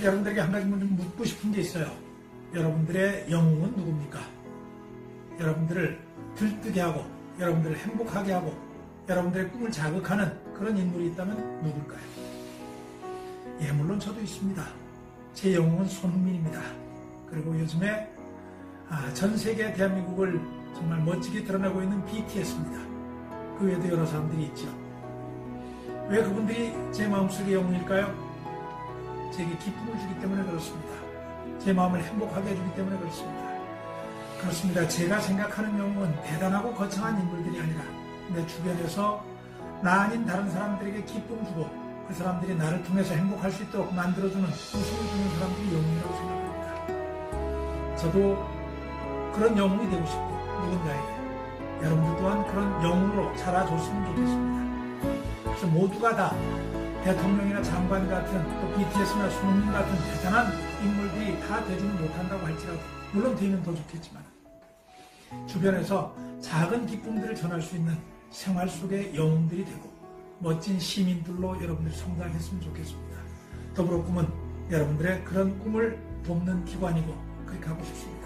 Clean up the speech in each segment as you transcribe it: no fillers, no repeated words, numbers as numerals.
여러분들에게 한 가지 좀 묻고 싶은 게 있어요. 여러분들의 영웅은 누굽니까? 여러분들을 들뜨게 하고 여러분들을 행복하게 하고 여러분들의 꿈을 자극하는 그런 인물이 있다면 누굴까요? 예, 물론 저도 있습니다. 제 영웅은 손흥민입니다. 그리고 요즘에 전 세계 대한민국을 정말 멋지게 드러내고 있는 BTS입니다. 그 외에도 여러 사람들이 있죠. 왜 그분들이 제 마음속의 영웅일까요? 제게 기쁨을 주기 때문에 그렇습니다. 제 마음을 행복하게 해주기 때문에 그렇습니다. 그렇습니다. 제가 생각하는 영웅은 대단하고 거창한 인물들이 아니라 내 주변에서 나 아닌 다른 사람들에게 기쁨 주고 그 사람들이 나를 통해서 행복할 수 있도록 만들어주는 웃음을 주는 사람들이 영웅이라고 생각합니다. 저도 그런 영웅이 되고 싶고 누군가에게 여러분들 또한 그런 영웅으로 자라줬으면 좋겠습니다. 그래서 모두가 다 대통령이나 장관 같은 또 BTS나 손흥민 같은 대단한 인물들이 다 되지는 못한다고 할지라도 물론 되면 더 좋겠지만 주변에서 작은 기쁨들을 전할 수 있는 생활 속의 영웅들이 되고 멋진 시민들로 여러분들이 성장했으면 좋겠습니다. 더불어 꿈은 여러분들의 그런 꿈을 돕는 기관이고 그렇게 하고 싶습니다.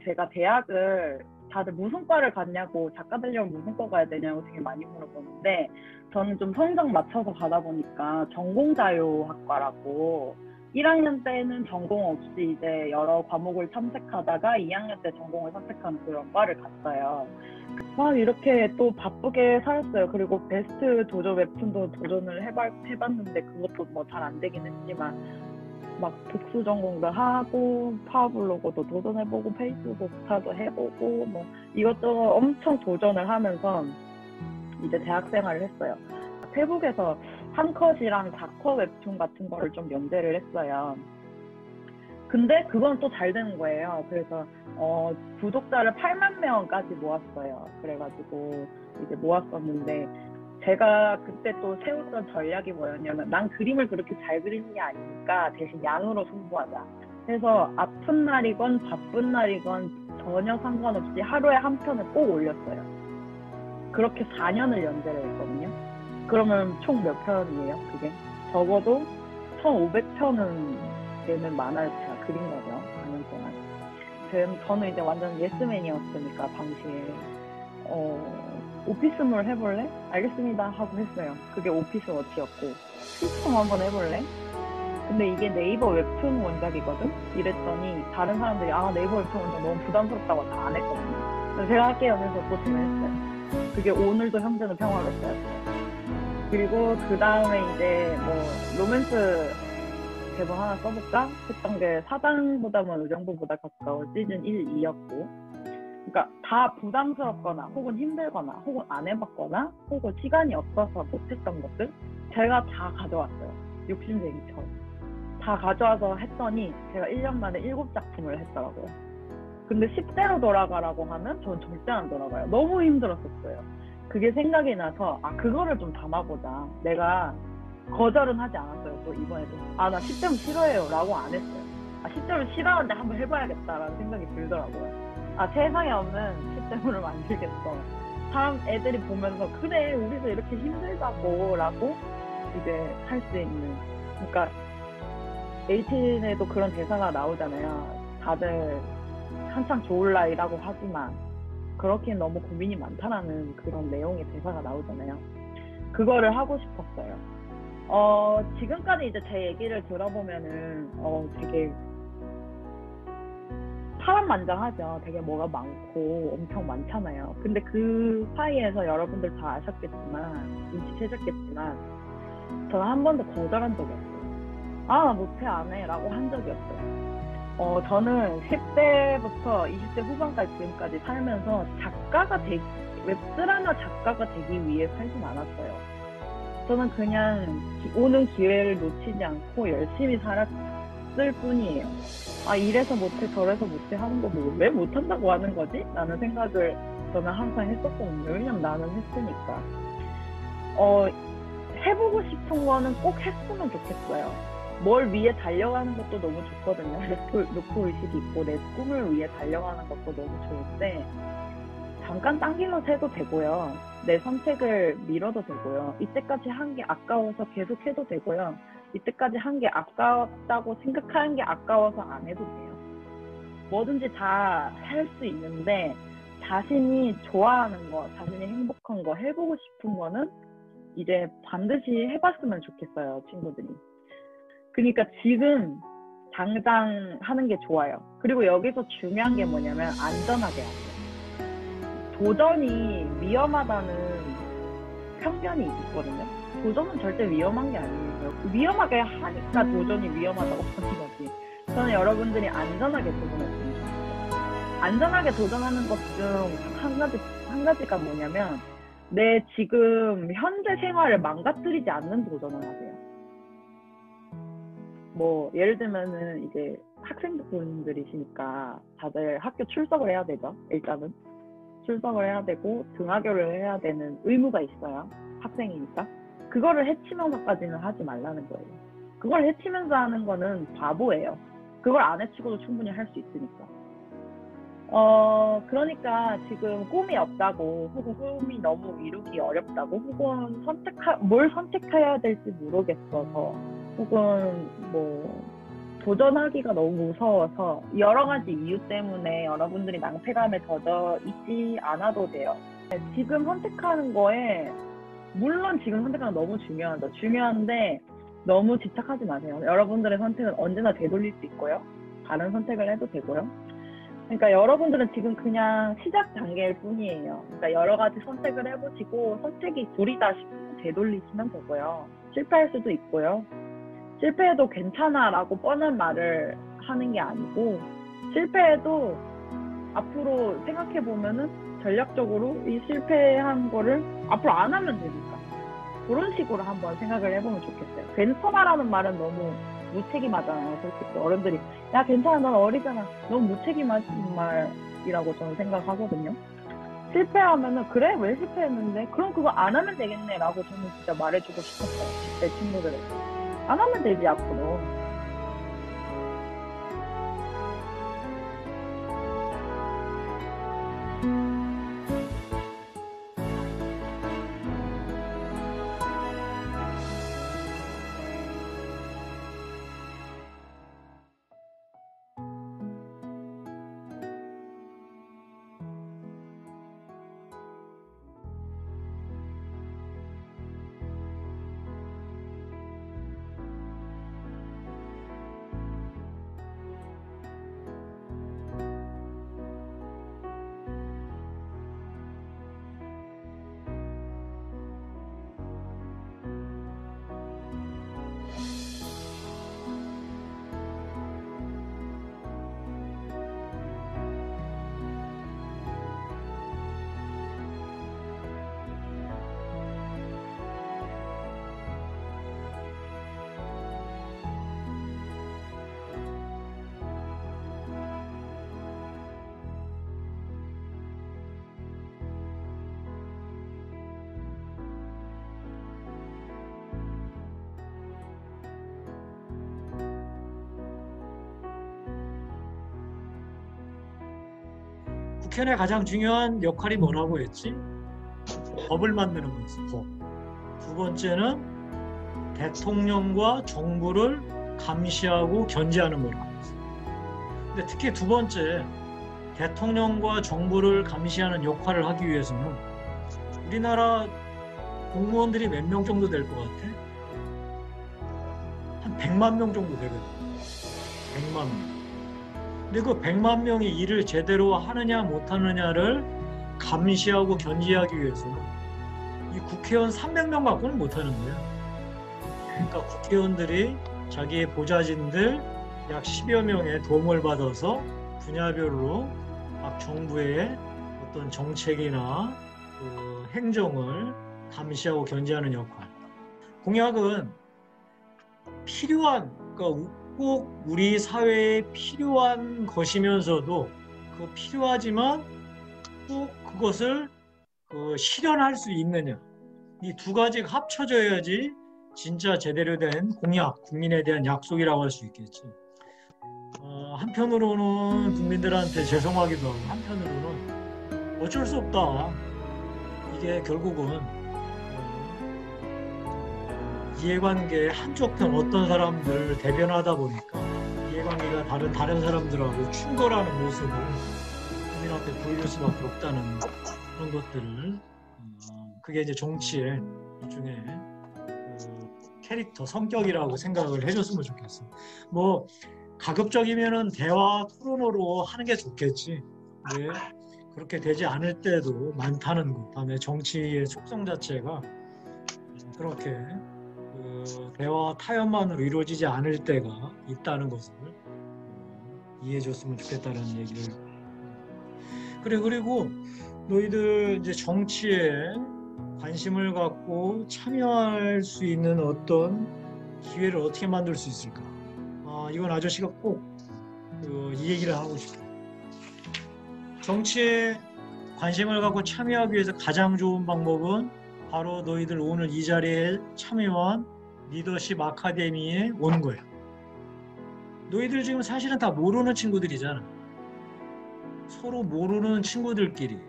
제가 대학을 다들 무슨 과를 갔냐고 작가 되려면 무슨 과 가야 되냐고 되게 많이 물어보는데 저는 좀 성적 맞춰서 가다 보니까 전공자유학과라고 1학년 때는 전공 없이 이제 여러 과목을 탐색하다가 2학년 때 전공을 선택하는 그런 과를 갔어요. 막 이렇게 또 바쁘게 살았어요. 그리고 베스트 도전 웹툰도 도전을 해봤는데 그것도 뭐 잘 안 되긴 했지만 막 복수 전공도 하고 파워블로그도 도전해보고 페이스북 스타도 해보고 뭐 이것저것 엄청 도전을 하면서 이제 대학 생활을 했어요. 페북에서 한 컷이랑 4컷 웹툰 같은 거를 좀 연재를 했어요. 근데 그건 또 잘 되는 거예요. 그래서 구독자를 8만 명까지 모았어요. 그래가지고 이제 모았었는데 제가 그때 또 세웠던 전략이 뭐였냐면 난 그림을 그렇게 잘 그리는 게 아니니까 대신 양으로 승부하자. 그래서 아픈 날이건 바쁜 날이건 전혀 상관없이 하루에 한 편을 꼭 올렸어요. 그렇게 4년을 연재를 했거든요. 그러면 총 몇 편이에요? 그게 적어도 1,500편은 되는 만화를 제가 그린 거죠. 4년 동안. 저는 이제 완전 예스맨이었으니까 당시에 오피스몰 해볼래? 알겠습니다 하고 했어요. 그게 오피스 워치였고 시스콤 한번 해볼래? 근데 이게 네이버 웹툰 원작이거든? 이랬더니 다른 사람들이 네이버 웹툰 원작 너무 부담스럽다고 다 안 했거든요. 그래서 제가 할게요 하면서 또 진행했어요. 그게 오늘도 형제는 평화롭어요. 그리고 그 다음에 이제 뭐 로맨스 대본 하나 써볼까? 했던 게 사장보다는 의정부보다 가까운 시즌 1, 2였고 그러니까 다 부담스럽거나 혹은 힘들거나 혹은 안 해봤거나 혹은 시간이 없어서 못했던 것들 제가 다 가져왔어요. 욕심쟁이처럼 다 가져와서 했더니 제가 1년 만에 7작품을 했더라고요. 근데 10대로 돌아가라고 하면 전 절대 안 돌아가요. 너무 힘들었었어요. 그게 생각이 나서 그거를 좀 담아보자. 내가 거절은 하지 않았어요. 또 이번에도 나 10대면 싫어해요 라고 안 했어요. 10대면 싫어하는데 한번 해봐야겠다라는 생각이 들더라고요. 세상에 없는 10대물을 만들겠어. 사람 애들이 보면서 그래 우리도 이렇게 힘들다고 라고 이제 할 수 있는. 그러니까 에이틴에도 그런 대사가 나오잖아요. 다들 한창 좋을 나이라고 하지만 그렇게 너무 고민이 많다라는 그런 내용의 대사가 나오잖아요. 그거를 하고 싶었어요. 지금까지 이제 제 얘기를 들어보면은 되게 파란만장하죠. 되게 뭐가 많고 엄청 많잖아요. 근데 그 사이에서 여러분들 다 아셨겠지만 눈치채셨겠지만 저는 한 번도 거절한 적이 없어요. 나 못해 안 해 라고 한 적이 없어요. 저는 10대부터 20대 후반까지 지금까지 살면서 웹드라마 작가가 되기 위해 살진 않았어요. 저는 그냥 오는 기회를 놓치지 않고 열심히 살았을 뿐이에요. 이래서 못해 저래서 못해 하는 거 왜 못한다고 하는 거지? 라는 생각을 저는 항상 했었거든요. 왜냐면 나는 했으니까. 해보고 싶은 거는 꼭 했으면 좋겠어요. 뭘 위해 달려가는 것도 너무 좋거든요. 목표 의식이 있고 내 꿈을 위해 달려가는 것도 너무 좋은데 잠깐 딴 길로 새도 되고요. 내 선택을 미뤄도 되고요. 이때까지 한 게 아까워서 계속 해도 되고요. 이때까지 한 게 아깝다고 생각하는 게 아까워서 안 해도 돼요. 뭐든지 다 할 수 있는데 자신이 좋아하는 거, 자신이 행복한 거, 해보고 싶은 거는 이제 반드시 해봤으면 좋겠어요, 친구들이. 그러니까 지금 당장 하는 게 좋아요. 그리고 여기서 중요한 게 뭐냐면 안전하게 하세요. 도전이 위험하다는 편견이 있거든요. 도전은 절대 위험한 게 아니에요. 위험하게 하니까 도전이 위험하다고 하는 거지. 저는 여러분들이 안전하게 도전했으면 좋겠어요. 안전하게 도전하는 것 중 한 가지가 뭐냐면 내 지금 현재 생활을 망가뜨리지 않는 도전을 하세요. 뭐 예를 들면은 이제 학생분들이시니까 다들 학교 출석을 해야 되죠. 일단은 출석을 해야 되고 등하교를 해야 되는 의무가 있어요. 학생이니까. 그거를 해치면서까지는 하지 말라는 거예요. 그걸 해치면서 하는 거는 바보예요. 그걸 안 해치고도 충분히 할 수 있으니까. 그러니까 지금 꿈이 없다고 혹은 꿈이 너무 이루기 어렵다고 혹은 뭘 선택해야 될지 모르겠어서 혹은 뭐 도전하기가 너무 무서워서 여러 가지 이유 때문에 여러분들이 낭패감에 젖어 있지 않아도 돼요. 지금 선택하는 거에 물론 지금 선택하는 거 너무 중요하죠. 중요한데 너무 집착하지 마세요. 여러분들의 선택은 언제나 되돌릴 수 있고요. 다른 선택을 해도 되고요. 그러니까 여러분들은 지금 그냥 시작 단계일 뿐이에요. 그러니까 여러 가지 선택을 해보시고 선택이 구리다 싶으면 되돌리시면 되고요. 실패할 수도 있고요. 실패해도 괜찮아 라고 뻔한 말을 하는 게 아니고 실패해도 앞으로 생각해보면은 전략적으로 이 실패한 거를 앞으로 안 하면 되니까 그런 식으로 한번 생각을 해보면 좋겠어요. 괜찮아라는 말은 너무 무책임하잖아요. 솔직히 어른들이 야 괜찮아 넌 어리잖아 너무 무책임한 말이라고 저는 생각하거든요. 실패하면은 그래 왜 실패했는데 그럼 그거 안 하면 되겠네 라고 저는 진짜 말해주고 싶었어요. 내 친구들에게 안 하면 되지 앞으로. 국회의원의 가장 중요한 역할이 뭐라고 했지? 법을 만드는 거였어. 법. 두 번째는 대통령과 정부를 감시하고 견제하는 거라고 했어. 근데 특히 두 번째, 대통령과 정부를 감시하는 역할을 하기 위해서는 우리나라 공무원들이 몇 명 정도 될 것 같아? 한 100만 명 정도 되거든. 100만 명. 근데 그 100만 명이 일을 제대로 하느냐 못하느냐를 감시하고 견제하기 위해서는 이 국회의원 300명 갖고는 못하는 거야. 그러니까 국회의원들이 자기의 보좌진들 약 10여 명의 도움을 받아서 분야별로 각 정부의 어떤 정책이나 그 행정을 감시하고 견제하는 역할. 공약은 필요한, 그러니까 꼭 우리 사회에 필요한 것이면서도 그 필요하지만 꼭 그것을 실현할 수 있느냐. 이 두 가지가 합쳐져야지 진짜 제대로 된 공약, 국민에 대한 약속이라고 할 수 있겠지. 한편으로는 국민들한테 죄송하기도 하고 한편으로는 어쩔 수 없다. 이게 결국은 이해관계 한쪽 편 어떤 사람들 대변하다 보니까 이해관계가 다른 사람들하고 충돌하는 모습을 국민한테 보여줄 수밖에 없다는 그런 것들을 그게 이제 정치의 일종의 캐릭터, 성격이라고 생각을 해줬으면 좋겠어. 뭐 가급적이면은 대화 토론으로 하는 게 좋겠지. 왜 그렇게 되지 않을 때도 많다는 것. 다음에 정치의 속성 자체가 그렇게 대화 타협만으로 이루어지지 않을 때가 있다는 것을 이해해줬으면 좋겠다는 얘기를. 그래, 그리고 너희들 이제 정치에 관심을 갖고 참여할 수 있는 어떤 기회를 어떻게 만들 수 있을까? 이건 아저씨가 꼭 이 얘기를 하고 싶어. 정치에 관심을 갖고 참여하기 위해서 가장 좋은 방법은 바로 너희들 오늘 이 자리에 참여한 리더십 아카데미에 오는 거야. 너희들 지금 사실은 다 모르는 친구들이잖아. 서로 모르는 친구들끼리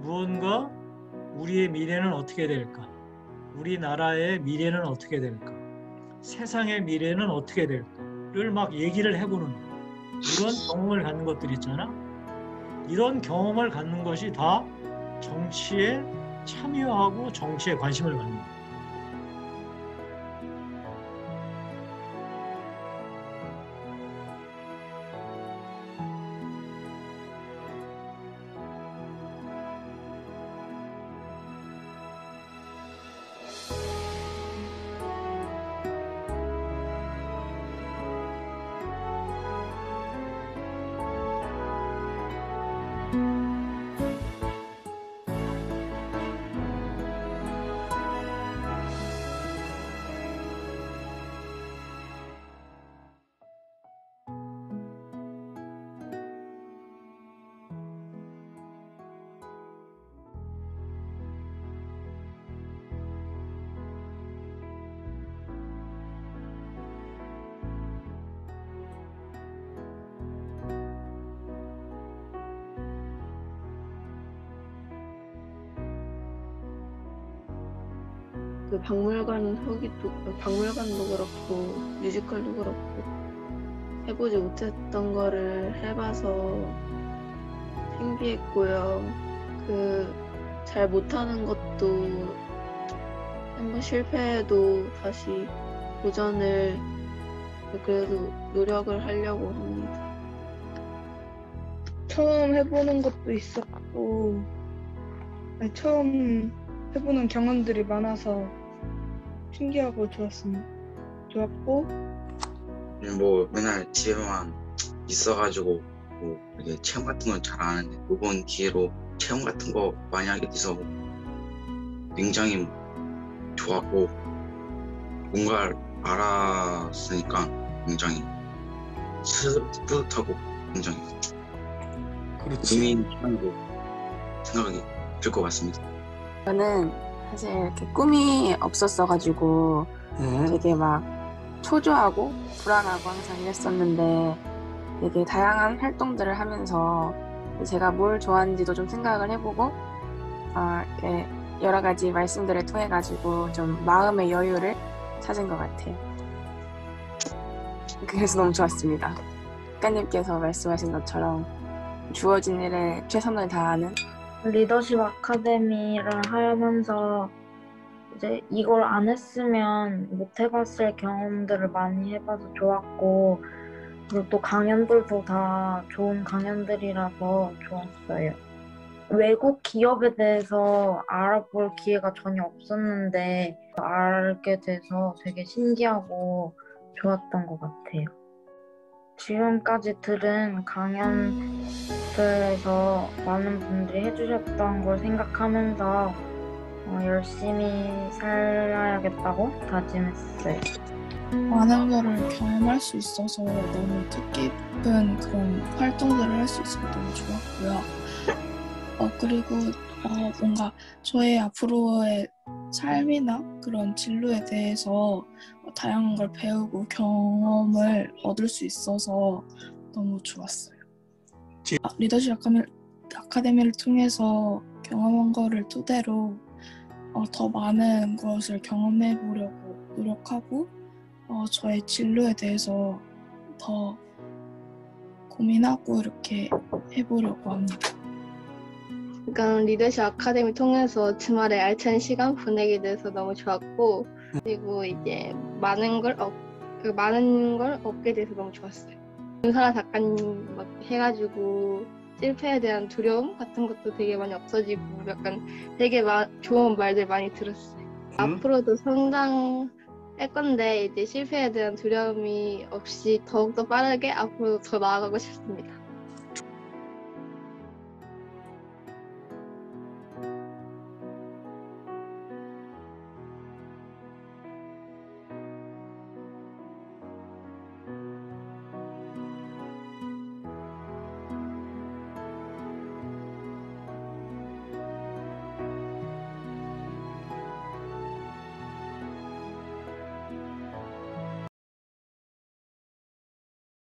무언가 우리의 미래는 어떻게 될까? 우리나라의 미래는 어떻게 될까? 세상의 미래는 어떻게 될까를 막 얘기를 해보는 거야. 이런 경험을 갖는 것들 있잖아. 이런 경험을 갖는 것이 다 정치에 참여하고 정치에 관심을 갖는 거야. 그 박물관도 그렇고 뮤지컬도 그렇고 해보지 못했던 거를 해봐서 신기했고요. 그 잘 못하는 것도 한번 실패해도 다시 도전을 그래도 노력을 하려고 합니다. 처음 해보는 것도 있었고 처음 해보는 경험들이 많아서 신기하고 좋았고 뭐 맨날 집에만 있어가지고 뭐 이렇게 체험 같은 건 잘 안 하는데 이번 기회로 체험 같은 거 많이 하게 돼서 굉장히 좋았고 뭔가를 알았으니까 굉장히 뿌듯하고 굉장히 의미 있는 시간으로 생각이 들 것 같습니다. 저는 사실 이렇게 꿈이 없었어가지고 되게 막 초조하고 불안하고 항상 이랬었는데 되게 다양한 활동들을 하면서 제가 뭘 좋아하는지도 좀 생각을 해보고 이렇게 여러 가지 말씀들을 통해 가지고 좀 마음의 여유를 찾은 것 같아요. 그래서 너무 좋았습니다. 작가님께서 말씀하신 것처럼 주어진 일에 최선을 다하는 리더십 아카데미를 하면서 이제 이걸 안 했으면 못 해봤을 경험들을 많이 해봐서 좋았고, 그리고 또 강연들도 다 좋은 강연들이라서 좋았어요. 외국 기업에 대해서 알아볼 기회가 전혀 없었는데 알게 돼서 되게 신기하고 좋았던 것 같아요. 지금까지 들은 강연들에서 많은 분들이 해주셨던 걸 생각하면서 열심히 살아야겠다고 다짐했어요. 많은 거를 경험할 수 있어서 너무 뜻깊은 그런 활동들을 할 수 있어서 너무 좋았고요. 그리고 뭔가 저의 앞으로의 삶이나 그런 진로에 대해서 다양한 걸 배우고 경험을 얻을 수 있어서 너무 좋았어요. 리더십 아카데미를 통해서 경험한 거를 토대로 더 많은 것을 경험해 보려고 노력하고 저의 진로에 대해서 더 고민하고 이렇게 해보려고 합니다. 그러니까 리더십 아카데미 통해서 주말에 알찬 시간 보내게 돼서 너무 좋았고, 그리고 이제 많은 걸 얻게 돼서 너무 좋았어요. 윤사라 작가님 막 해가지고 실패에 대한 두려움 같은 것도 되게 많이 없어지고 약간 되게 좋은 말들 많이 들었어요. 앞으로도 성장할 건데 이제 실패에 대한 두려움이 없이 더욱더 빠르게 앞으로 더 나아가고 싶습니다.